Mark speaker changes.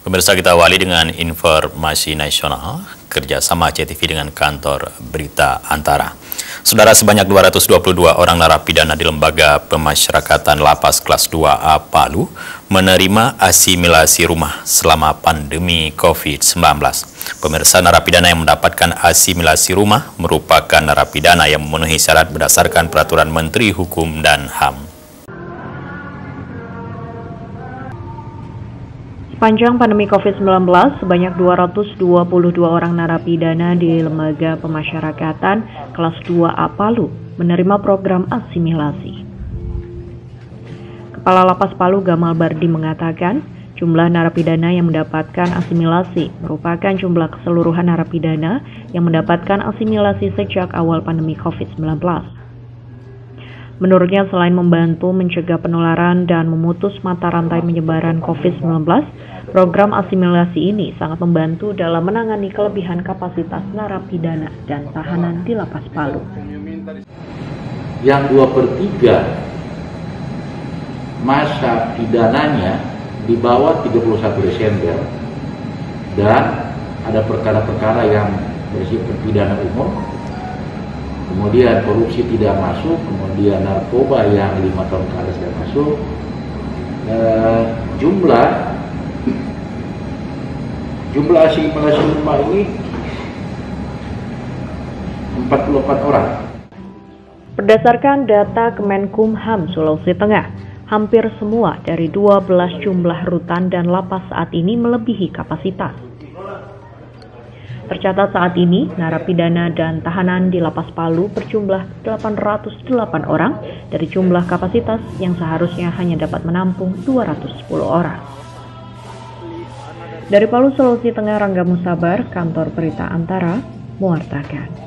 Speaker 1: Pemirsa, kita awali dengan informasi nasional kerjasama CTV dengan kantor berita Antara. Saudara, sebanyak 222 orang narapidana di Lembaga Pemasyarakatan Lapas Kelas 2A Palu menerima asimilasi rumah selama pandemi COVID-19. Pemirsa, narapidana yang mendapatkan asimilasi rumah merupakan narapidana yang memenuhi syarat berdasarkan Peraturan Menteri Hukum dan HAM.
Speaker 2: Sepanjang pandemi COVID-19, sebanyak 222 orang narapidana di Lembaga Pemasyarakatan Kelas 2A Palu menerima program asimilasi. Kepala Lapas Palu Gamal Bardi mengatakan, jumlah narapidana yang mendapatkan asimilasi merupakan jumlah keseluruhan narapidana yang mendapatkan asimilasi sejak awal pandemi COVID-19. Menurutnya, selain membantu mencegah penularan dan memutus mata rantai penyebaran COVID-19, program asimilasi ini sangat membantu dalam menangani kelebihan kapasitas narapidana dan tahanan di Lapas Palu.
Speaker 3: Yang 2/3 masa pidananya di bawah 31 Desember dan ada perkara-perkara yang bersifat pidana umum, kemudian korupsi tidak masuk, kemudian narkoba yang 5 tahun ke atas tidak masuk. Jumlah asimilasi rumah ini 44 orang.
Speaker 2: Berdasarkan data Kemenkumham Sulawesi Tengah, hampir semua dari 12 jumlah rutan dan lapas saat ini melebihi kapasitas. Tercatat saat ini, narapidana dan tahanan di Lapas Palu berjumlah 808 orang dari jumlah kapasitas yang seharusnya hanya dapat menampung 210 orang. Dari Palu, Sulawesi Tengah, Rangga Musabar, Kantor Berita Antara, mewartakan.